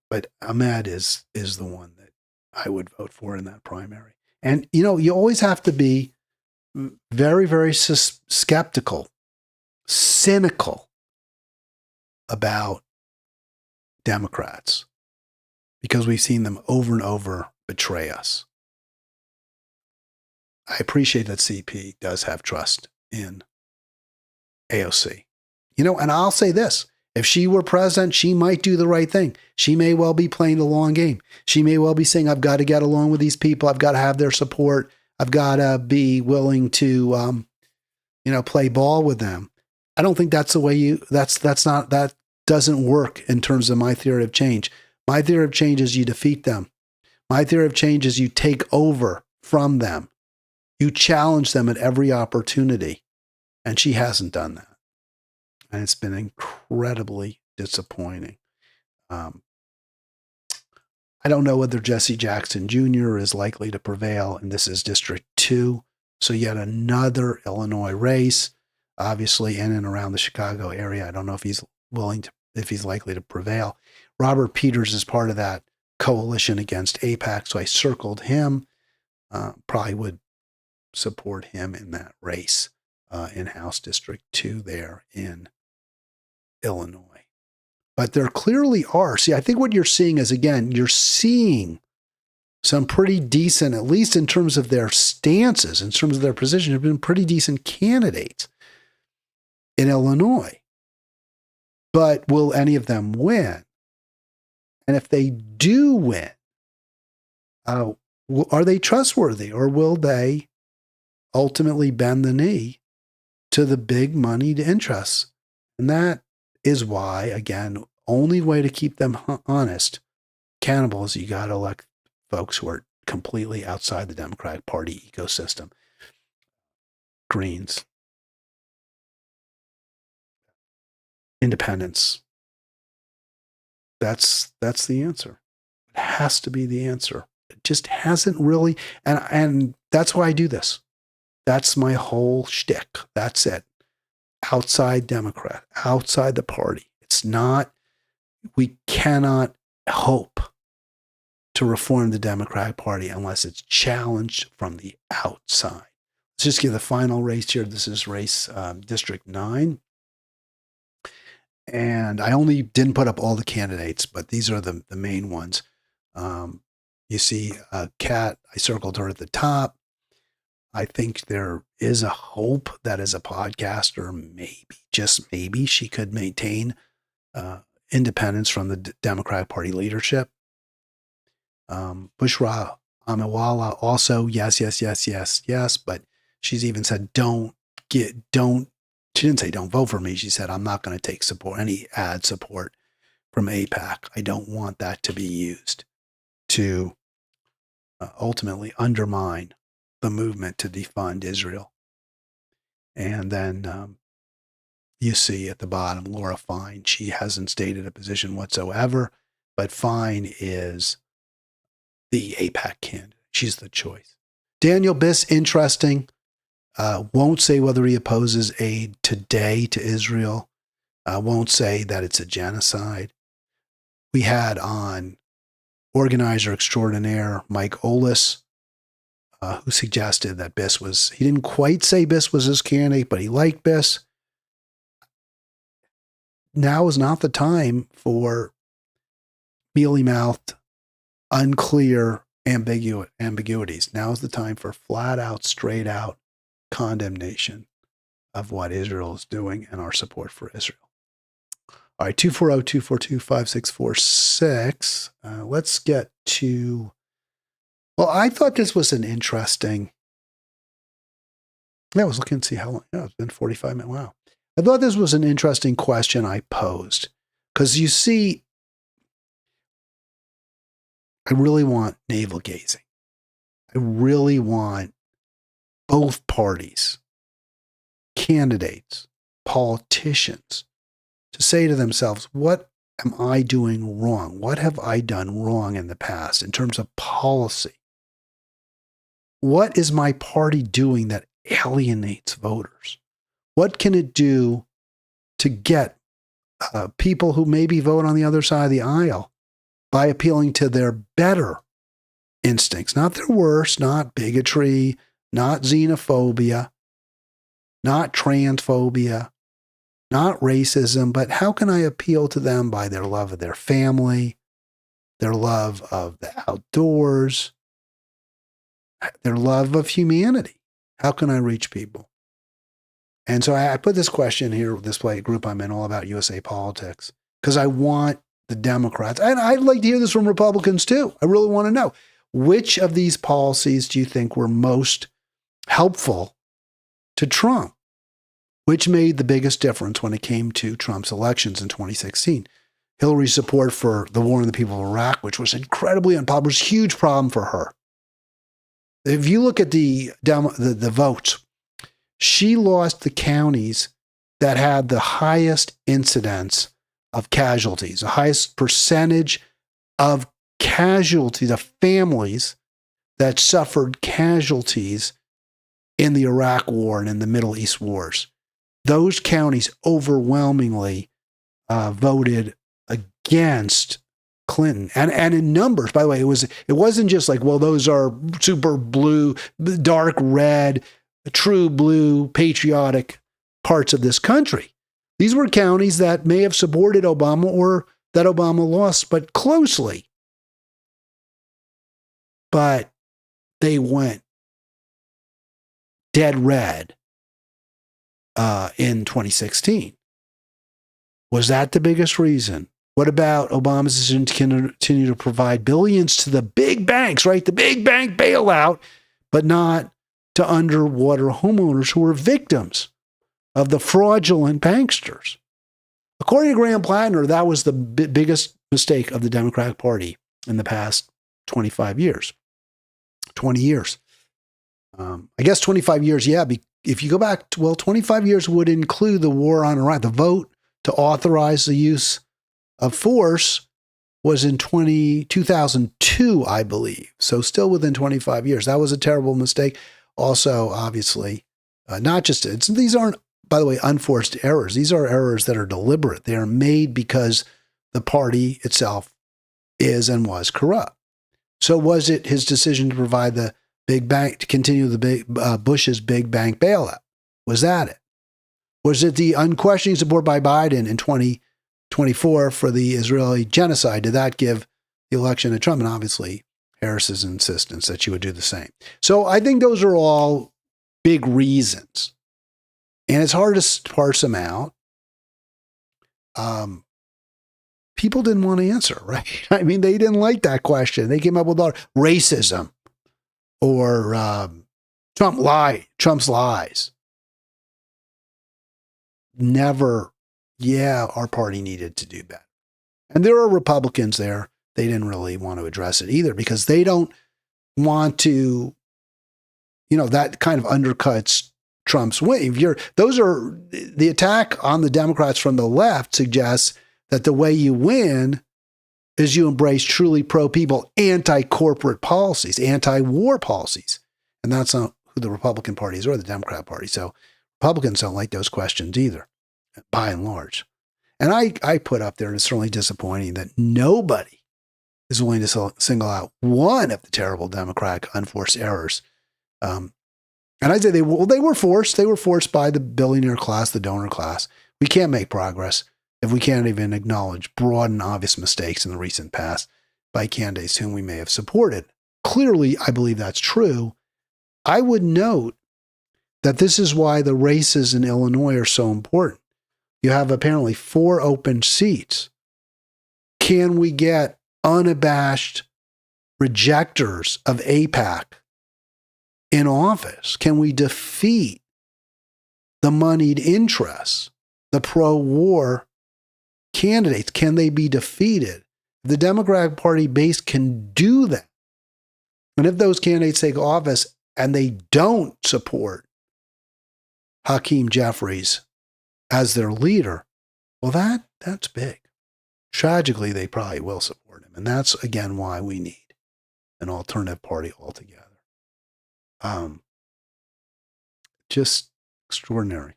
But Ahmed is the one that I would vote for in that primary. And, you always have to be very, very skeptical, cynical about Democrats because we've seen them over and over betray us. I appreciate that CP does have trust in AOC. And I'll say this. If she were president, she might do the right thing. She may well be playing the long game. She may well be saying, I've got to get along with these people. I've got to have their support. I've got to be willing to, play ball with them. I don't think that's the way that doesn't work in terms of my theory of change. My theory of change is you defeat them. My theory of change is you take over from them. You challenge them at every opportunity. And she hasn't done that. And it's been incredibly disappointing. I don't know whether Jesse Jackson Jr. is likely to prevail, and this is District 2. So yet another Illinois race, obviously in and around the Chicago area. I don't know if he's likely to prevail. Robert Peters is part of that coalition against AIPAC, so I circled him. Probably would support him in that race in House District 2 there in Illinois. But there clearly are. See, I think what you're seeing is, again, you're seeing some pretty decent, at least in terms of their stances, in terms of their position, have been pretty decent candidates in Illinois. But will any of them win? And if they do win, are they trustworthy, or will they ultimately bend the knee to the big moneyed interests? And that is why, again, only way to keep them honest, accountable, is you got to elect folks who are completely outside the Democratic Party ecosystem. Greens, independents. That's the answer. It has to be the answer. It just hasn't really, and that's why I do this. That's my whole shtick. That's it. Outside Democrat, outside the party. It's not, we cannot hope to reform the Democratic Party unless it's challenged from the outside. Let's just give the final race here. This is race District 9. And I only didn't put up all the candidates, but these are the main ones. You see Kat, I circled her at the top. I think there is a hope that as a podcaster, maybe, just maybe, she could maintain independence from the Democratic Party leadership. Bushra Amiwala also, yes, but she's even said, she didn't say don't vote for me. She said, I'm not going to take any ad support from AIPAC. I don't want that to be used to ultimately undermine the movement to defund Israel. And then you see at the bottom, Laura Fine. She hasn't stated a position whatsoever, but Fine is the AIPAC candidate. She's the choice. Daniel Biss, interesting. Won't say whether he opposes aid today to Israel. Won't say that it's a genocide. We had on organizer extraordinaire Mike Olis, who suggested that Biss was, he didn't quite say Biss was his candidate, but he liked Biss. Now is not the time for mealy-mouthed, unclear ambiguities. Now is the time for flat out, straight out condemnation of what Israel is doing and our support for Israel. All right, 240-242-5646. Let's get to, well, I thought this was an interesting, I was looking to see how long, it's been 45 minutes. Wow. I thought this was an interesting question I posed because you see, I really want navel gazing. I really want both parties, candidates, politicians, to say to themselves, what am I doing wrong? What have I done wrong in the past in terms of policy? What is my party doing that alienates voters? What can it do to get people who maybe vote on the other side of the aisle by appealing to their better instincts, not their worst, not bigotry, not xenophobia, not transphobia, not racism, but how can I appeal to them by their love of their family, their love of the outdoors, their love of humanity? How can I reach people? And so I put this question here, this group I'm in, All About USA Politics, because I want the Democrats, and I'd like to hear this from Republicans too. I really want to know, which of these policies do you think were most helpful to Trump? Which made the biggest difference when it came to Trump's elections in 2016? Hillary's support for the war on the people of Iraq, which was incredibly unpopular, was a huge problem for her. If you look at the votes, she lost the counties that had the highest incidence of casualties, the highest percentage of casualties, of families that suffered casualties in the Iraq War and in the Middle East wars. Those counties overwhelmingly voted against Clinton. And in numbers, by the way, it wasn't just like, well, those are super blue, dark red, true blue, patriotic parts of this country. These were counties that may have supported Obama or that Obama lost, but closely. But they went dead red in 2016. Was that the biggest reason? What about Obama's decision to continue to provide billions to the big banks, right? The big bank bailout, but not to underwater homeowners who were victims of the fraudulent banksters. According to Graham Plattner, that was the biggest mistake of the Democratic Party in the past 25 years. 20 years. I guess 25 years, yeah. If you go back, 25 years would include the war on Iraq. The vote to authorize the use of force was in 2002, I believe. So still within 25 years. That was a terrible mistake. Also, obviously, these aren't, by the way, unforced errors. These are errors that are deliberate. They are made because the party itself is and was corrupt. So was it his decision to provide the big bank, to continue the big Bush's big bank bailout? Was that it? Was it the unquestioning support by Biden in 2024 for the Israeli genocide? Did that give the election to Trump? And obviously, Harris's insistence that she would do the same. So I think those are all big reasons. And it's hard to parse them out. People didn't want to answer, right? I mean, they didn't like that question. They came up with racism or Trump's lies. Never, our party needed to do better. And there are Republicans there. They didn't really want to address it either because they don't want to, that kind of undercuts Trump's win. The attack on the Democrats from the left suggests that the way you win is you embrace truly pro-people, anti-corporate policies, anti-war policies. And that's not who the Republican Party is or the Democrat Party. So Republicans don't like those questions either, by and large. And I put up there, and it's certainly disappointing that nobody is willing to single out one of the terrible Democratic unforced errors. And I'd say they were forced. They were forced by the billionaire class, the donor class. We can't make progress if we can't even acknowledge broad and obvious mistakes in the recent past by candidates whom we may have supported. Clearly, I believe that's true. I would note that this is why the races in Illinois are so important. You have apparently 4 open seats. Can we get unabashed rejectors of AIPAC in office? Can we defeat the moneyed interests, the pro-war candidates? Can they be defeated? The Democratic Party base can do that. And if those candidates take office and they don't support Hakeem Jeffries as their leader, well, that's big. Tragically, they probably will support him. And that's, again, why we need an alternative party altogether. Just extraordinary.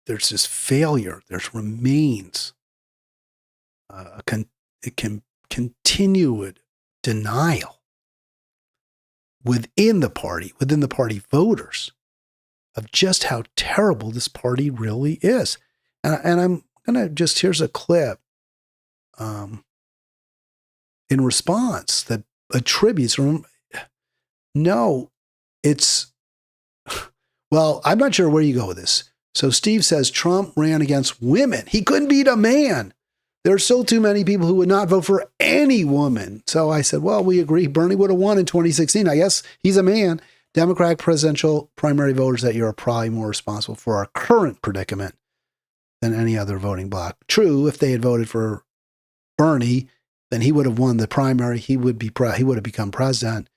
There's this failure. There's remains a continued denial within the party voters of just how terrible this party really is. And I'm going to here's a clip in response that attributes, well, I'm not sure where you go with this. So Steve says Trump ran against women. He couldn't beat a man. There are still too many people who would not vote for any woman. So I said, well, we agree. Bernie would have won in 2016. I guess he's a man. Democratic presidential primary voters that year are probably more responsible for our current predicament than any other voting bloc. True, if they had voted for Bernie, then he would have won the primary. He would have become president.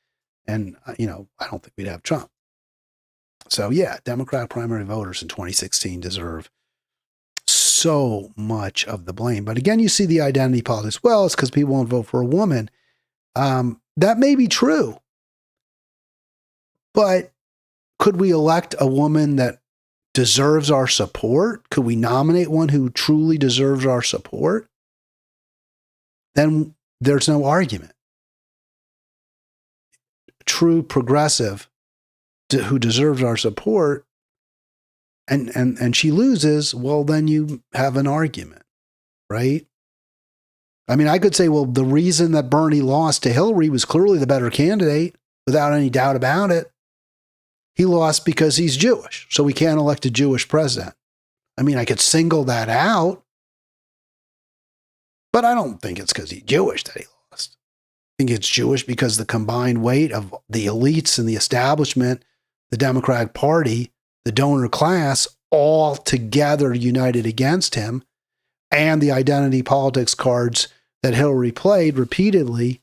And, I don't think we'd have Trump. So, Democratic primary voters in 2016 deserve so much of the blame. But again, you see the identity politics. Well, it's because people won't vote for a woman. That may be true. But could we elect a woman that deserves our support? Could we nominate one who truly deserves our support? Then there's no argument. True progressive who deserves our support and she loses, well, then you have an argument, right? I mean, I could say, well, the reason that Bernie lost to Hillary was clearly the better candidate, without any doubt about it. He lost because he's Jewish, so we can't elect a Jewish president. I mean, I could single that out, but I don't think it's because he's Jewish that he lost. I think it's Jewish because the combined weight of the elites and the establishment, the Democratic Party, the donor class, all together united against him, and the identity politics cards that Hillary played repeatedly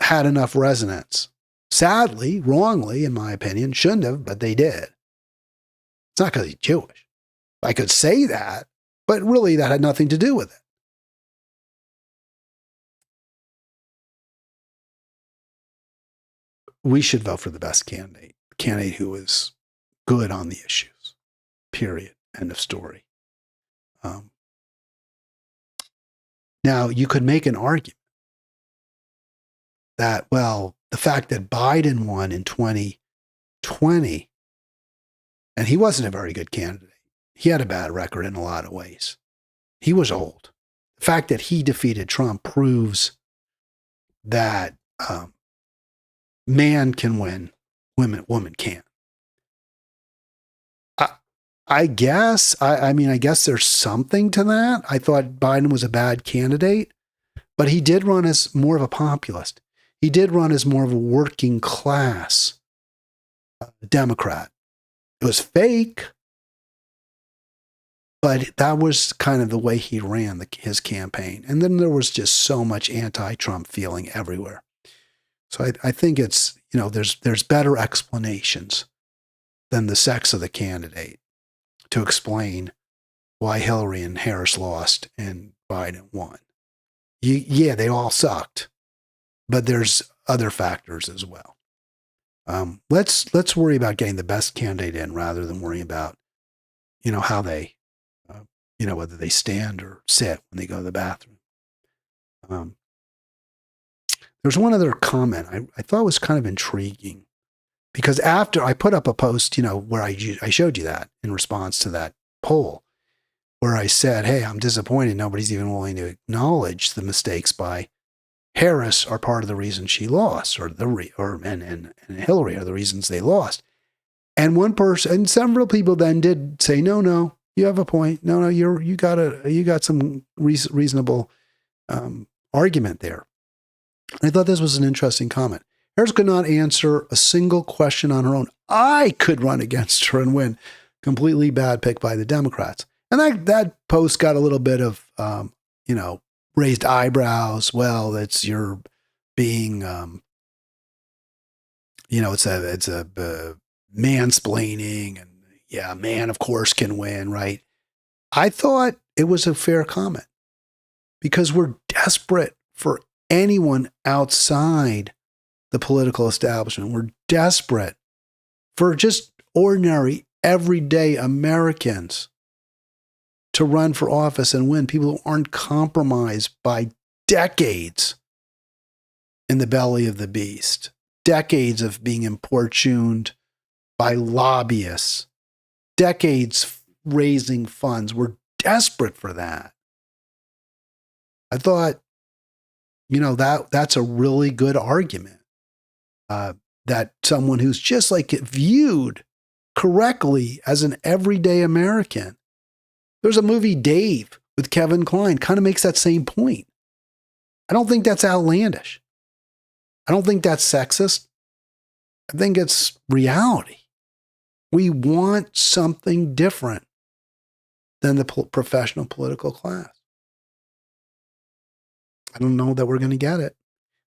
had enough resonance. Sadly, wrongly, in my opinion, shouldn't have, but they did. It's not because he's Jewish. I could say that, but really that had nothing to do with it. We should vote for the best candidate who is good on the issues, period, end of story. Now, you could make an argument that, well, the fact that Biden won in 2020, and he wasn't a very good candidate. He had a bad record in a lot of ways. He was old. The fact that he defeated Trump proves that man can win, woman can't. I guess, I mean, I guess there's something to that. I thought Biden was a bad candidate, but he did run as more of a populist. He did run as more of a working class Democrat. It was fake, but that was kind of the way he ran his campaign. And then there was just so much anti-Trump feeling everywhere. So I think it's, there's better explanations than the sex of the candidate to explain why Hillary and Harris lost and Biden won. Yeah, they all sucked, but there's other factors as well. Let's worry about getting the best candidate in rather than worrying about, how they, whether they stand or sit when they go to the bathroom. There's one other comment I thought was kind of intriguing, because after I put up a post, where I showed you that in response to that poll, where I said, hey, I'm disappointed nobody's even willing to acknowledge the mistakes by Harris are part of the reason she lost, and Hillary are the reasons they lost. And one person, and several people then did say, no, you have a point. No, you got some reasonable argument there. I thought this was an interesting comment. Harris could not answer a single question on her own. I could run against her and win. Completely bad pick by the Democrats. And that post got a little bit of, raised eyebrows. Well, that's you're being, it's a mansplaining, and yeah, man, of course, can win, right? I thought it was a fair comment because we're desperate for anyone outside the political establishment. We're desperate for just ordinary, everyday Americans to run for office and win, people who aren't compromised by decades in the belly of the beast, decades of being importuned by lobbyists, decades raising funds. We're desperate for that. I thought, that's a really good argument. That someone who's just like viewed correctly as an everyday American. There's a movie, Dave, with Kevin Kline, kind of makes that same point. I don't think that's outlandish. I don't think that's sexist. I think it's reality. We want something different than the professional political class. I don't know that we're going to get it.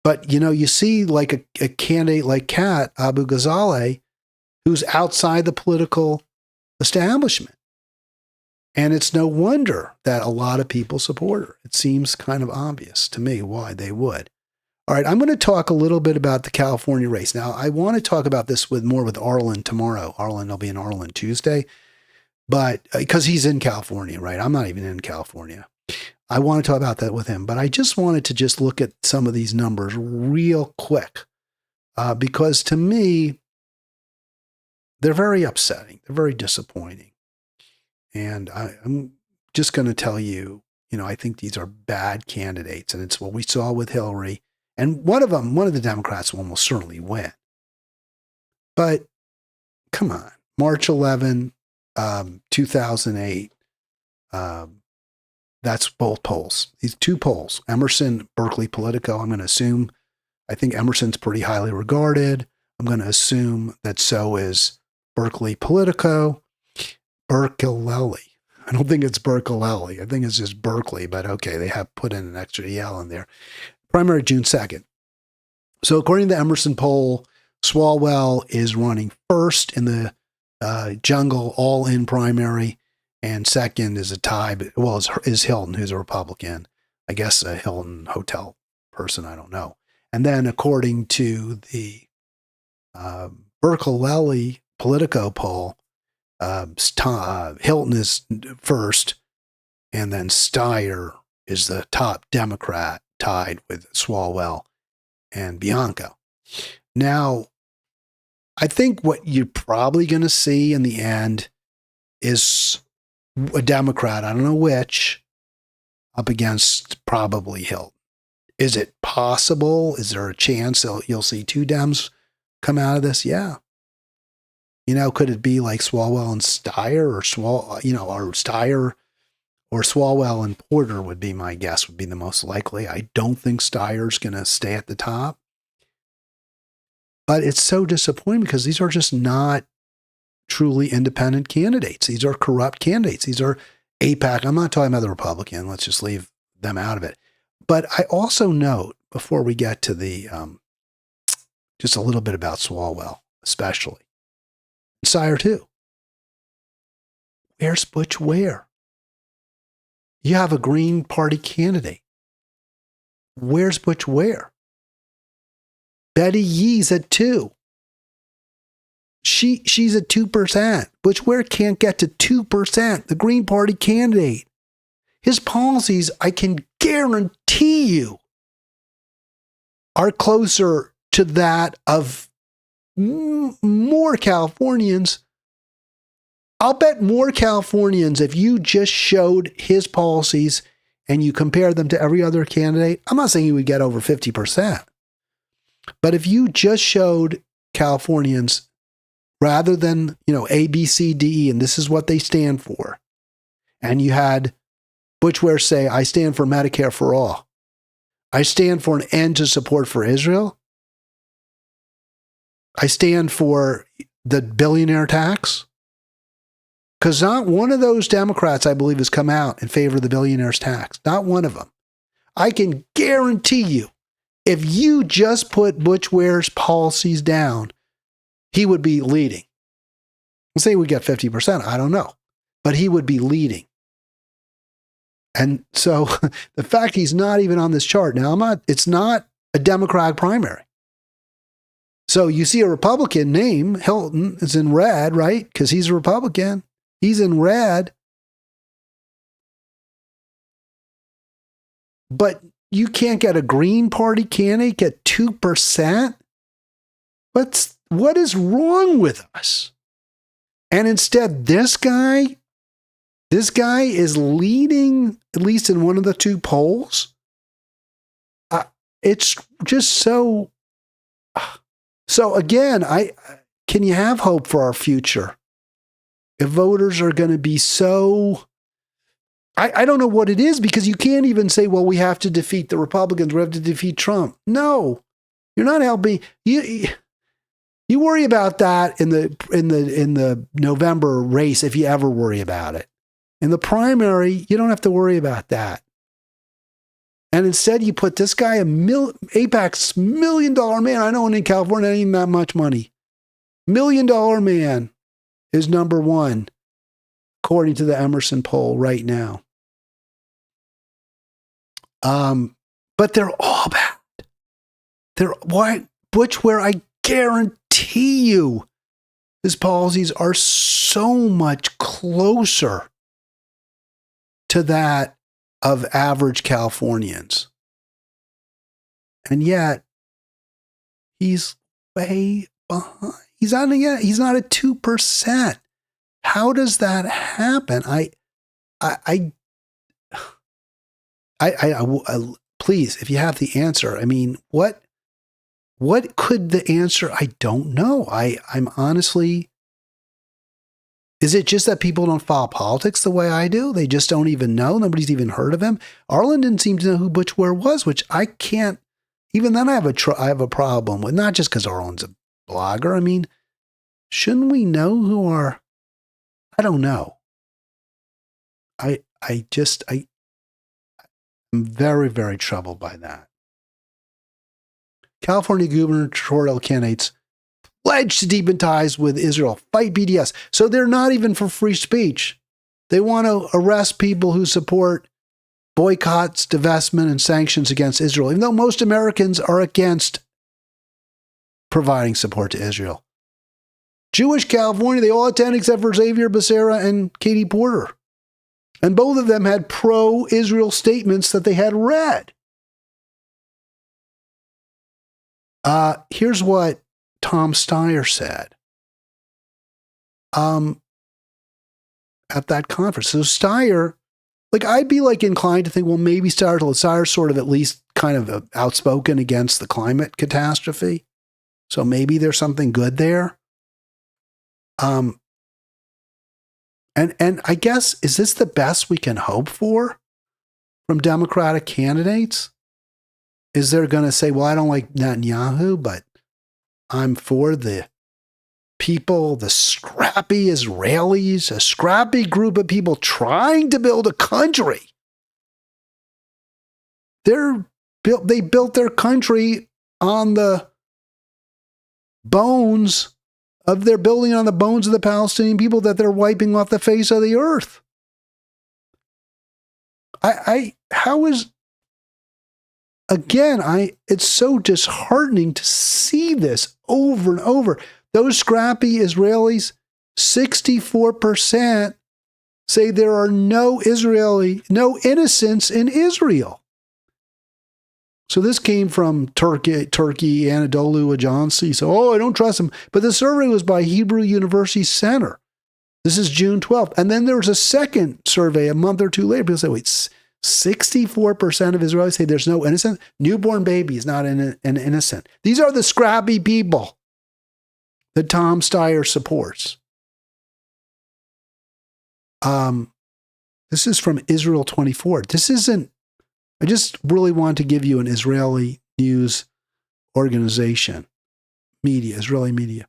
But, you see like a candidate like Kat Abu Ghazaleh, who's outside the political establishment. And it's no wonder that a lot of people support her. It seems kind of obvious to me why they would. All right, I'm going to talk a little bit about the California race. Now, I want to talk about this more with Arlen tomorrow. Arlen will be in Arlen Tuesday, but because he's in California, right? I'm not even in California. I want to talk about that with him, but I just wanted to just look at some of these numbers real quick because to me, they're very upsetting. They're very disappointing. And I'm just going to tell you, I think these are bad candidates, and it's what we saw with Hillary. And one of the Democrats will almost certainly win. But come on, March 11, 2008, that's both polls. These two polls, Emerson, Berkeley, Politico. I'm going to assume, I think Emerson's pretty highly regarded. I'm going to assume that so is Berkeley, Politico. Berkeley. I don't think it's Berkeley. I think it's just Berkeley, but okay, they have put in an extra L in there. Primary June 2nd. So according to the Emerson poll, Swalwell is running first in the jungle all-in primary, and second is a tie, is Hilton, who's a Republican. I guess a Hilton hotel person, I don't know. And then according to the Berkeley Politico poll, Hilton is first, and then Steyer is the top Democrat, tied with Swalwell. and Bianco. Now, I think what you're probably going to see in the end is a Democrat, I don't know which, up against probably Hilton. Is it possible? Is there a chance you'll see two Dems come out of this? Yeah. Could it be like Swalwell and Steyer, or Steyer or Swalwell and Porter would be my guess, would be the most likely. I don't think Steyer's going to stay at the top. But it's so disappointing because these are just not truly independent candidates. These are corrupt candidates. These are AIPAC. I'm not talking about the Republican. Let's just leave them out of it. But I also note, before we get to the, just a little bit about Swalwell, especially, Steyer too. Where's Butch Ware? You have a Green Party candidate. Where's Butch Ware? Betty Yee's at 2%. She's at 2%. Butch Ware can't get to 2%. The Green Party candidate. His policies, I can guarantee you, are closer to that of more Californians. I'll bet more Californians, if you just showed his policies and you compare them to every other candidate, I'm not saying you would get over 50%. But if you just showed Californians, rather than, A, B, C, D, E, and this is what they stand for, and you had Butch Ware say, I stand for Medicare for all. I stand for an end to support for Israel. I stand for the billionaire tax. Because not one of those Democrats, I believe, has come out in favor of the billionaire's tax. Not one of them. I can guarantee you, if you just put Butch Ware's policies down, he would be leading. Let's say we get 50%. I don't know. But he would be leading. And so the fact he's not even on this chart now, it's not a Democratic primary. So you see a Republican name, Hilton, is in red, right? Because he's a Republican. He's in red. But you can't get a Green Party candidate get 2%? What is wrong with us? And instead, this guy is leading, at least in one of the two polls. It's just so. So again, can you have hope for our future? If voters are going to be so, I don't know what it is, because you can't even say, well, we have to defeat the Republicans, we have to defeat Trump. No, you're not helping. You worry about that in the November race, if you ever worry about it. In the primary, you don't have to worry about that. And instead, you put this guy, AIPAC's $1 million man. I know in California, ain't even that much money. $1 million man is number one, according to the Emerson poll right now. But they're all bad. Butch Ware, I guarantee you, his policies are so much closer to that of average Californians. And yet, he's way behind. He's not at 2%. How does that happen? Please, if you have the answer, I mean, what could the answer? I don't know. I'm honestly, is it just that people don't follow politics the way I do? They just don't even know. Nobody's even heard of him. Arlen didn't seem to know who Butch Ware was, which I can't. Even then, I have a problem with, not just because Arlen's a blogger. I mean, shouldn't we know who are? I don't know. I'm very, very troubled by that. California gubernatorial candidates pledge to deepen ties with Israel, fight BDS. So they're not even for free speech. They want to arrest people who support boycotts, divestment, and sanctions against Israel, even though most Americans are against providing support to Israel. Jewish California, they all attend except for Xavier Becerra and Katie Porter. And both of them had pro-Israel statements that they had read. Here's what Tom Steyer said at that conference. So Steyer, like, I'd be like inclined to think, well, maybe Steyer's sort of at least kind of outspoken against the climate catastrophe. So maybe there's something good there. And I guess, is this the best we can hope for from Democratic candidates? Is they're going to say, well, I don't like Netanyahu, but I'm for the people, the scrappy Israelis, a scrappy group of people trying to build a country. They built their country on the bones of their building on the bones of the Palestinian people that they're wiping off the face of the earth. It's so disheartening to see this over and over. Those scrappy Israelis, 64% say there are no innocents in Israel. So this came from Turkey, Anadolu Ajansi. So, I don't trust him. But the survey was by Hebrew University Center. This is June 12th. And then there was a second survey a month or two later. People say, wait, 64% of Israelis say there's no innocent. Newborn baby is not an innocent. These are the scrappy people that Tom Steyer supports. This is from Israel 24. I just really want to give you an Israeli news organization, Israeli media.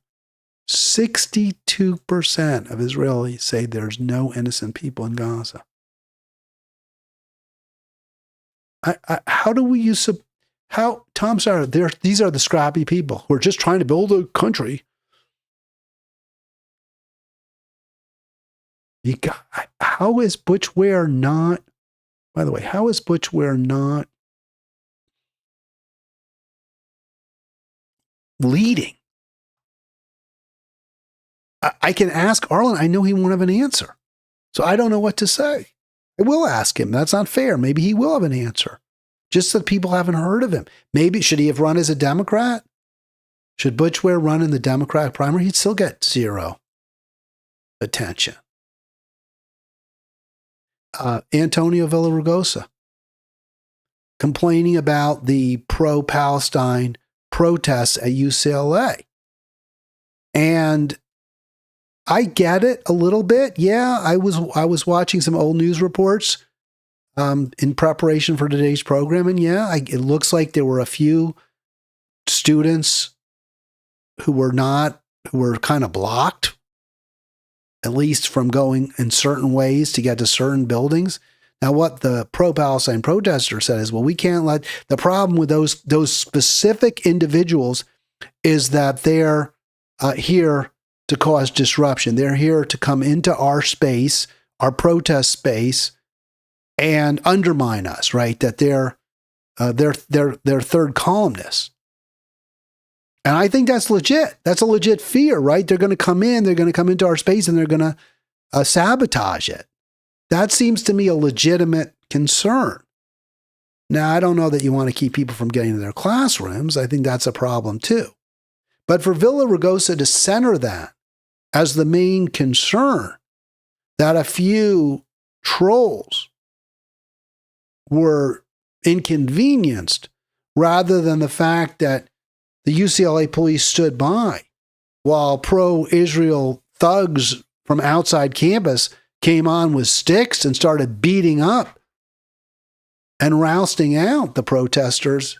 62% of Israelis say there's no innocent people in Gaza. How do we use, Tom Steyer, these are the scrappy people who are just trying to build a country. How is Butch Ware not, by the way, how is Butch Ware not leading? I can ask Arlen. I know he won't have an answer. So I don't know what to say. I will ask him. That's not fair. Maybe he will have an answer. Just that people haven't heard of him. Maybe, should he have run as a Democrat? Should Butch Ware run in the Democratic primary? He'd still get zero attention. Antonio Villaraigosa complaining about the pro-Palestine protests at UCLA. And I get it a little bit. Yeah, I was watching some old news reports in preparation for today's program. And yeah, it looks like there were a few students who were kind of blocked, at least from going in certain ways to get to certain buildings. Now, what the pro-Palestine protester said is, well, we can't let, the problem with those specific individuals is that they're here to cause disruption. They're here to come into our space, our protest space, and undermine us, right? That they're third columnists. And I think that's legit. That's a legit fear, right? They're going to come into our space and they're going to sabotage it. That seems to me a legitimate concern. Now, I don't know that you want to keep people from getting to their classrooms. I think that's a problem too. But for Villaraigosa to center that as the main concern, that a few trolls were inconvenienced rather than the fact that the UCLA police stood by while pro-Israel thugs from outside campus came on with sticks and started beating up and rousting out the protesters.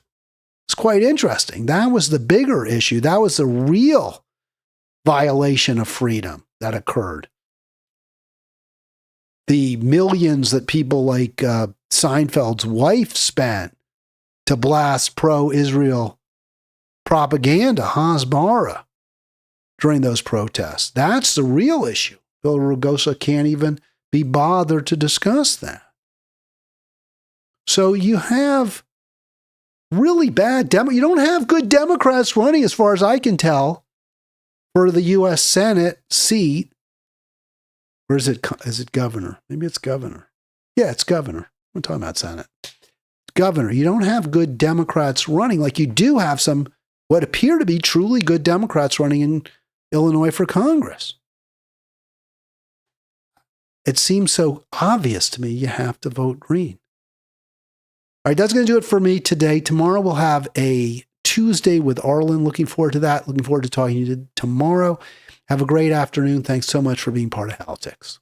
It's quite interesting. That was the bigger issue. That was the real violation of freedom that occurred. The millions that people like Seinfeld's wife spent to blast pro-Israel propaganda, Hasbara, during those protests. That's the real issue. Villaraigosa can't even be bothered to discuss that. So you have really bad you don't have good Democrats running, as far as I can tell, for the U.S. Senate seat. Or is it governor? Maybe it's governor. Yeah, it's governor. I'm talking about Senate. Governor. You don't have good Democrats running. Like, you do have some what appear to be truly good Democrats running in Illinois for Congress. It seems so obvious to me you have to vote green. All right, that's going to do it for me today. Tomorrow we'll have a Tuesday with Arlen. Looking forward to that. Looking forward to talking to you tomorrow. Have a great afternoon. Thanks so much for being part of Halitics.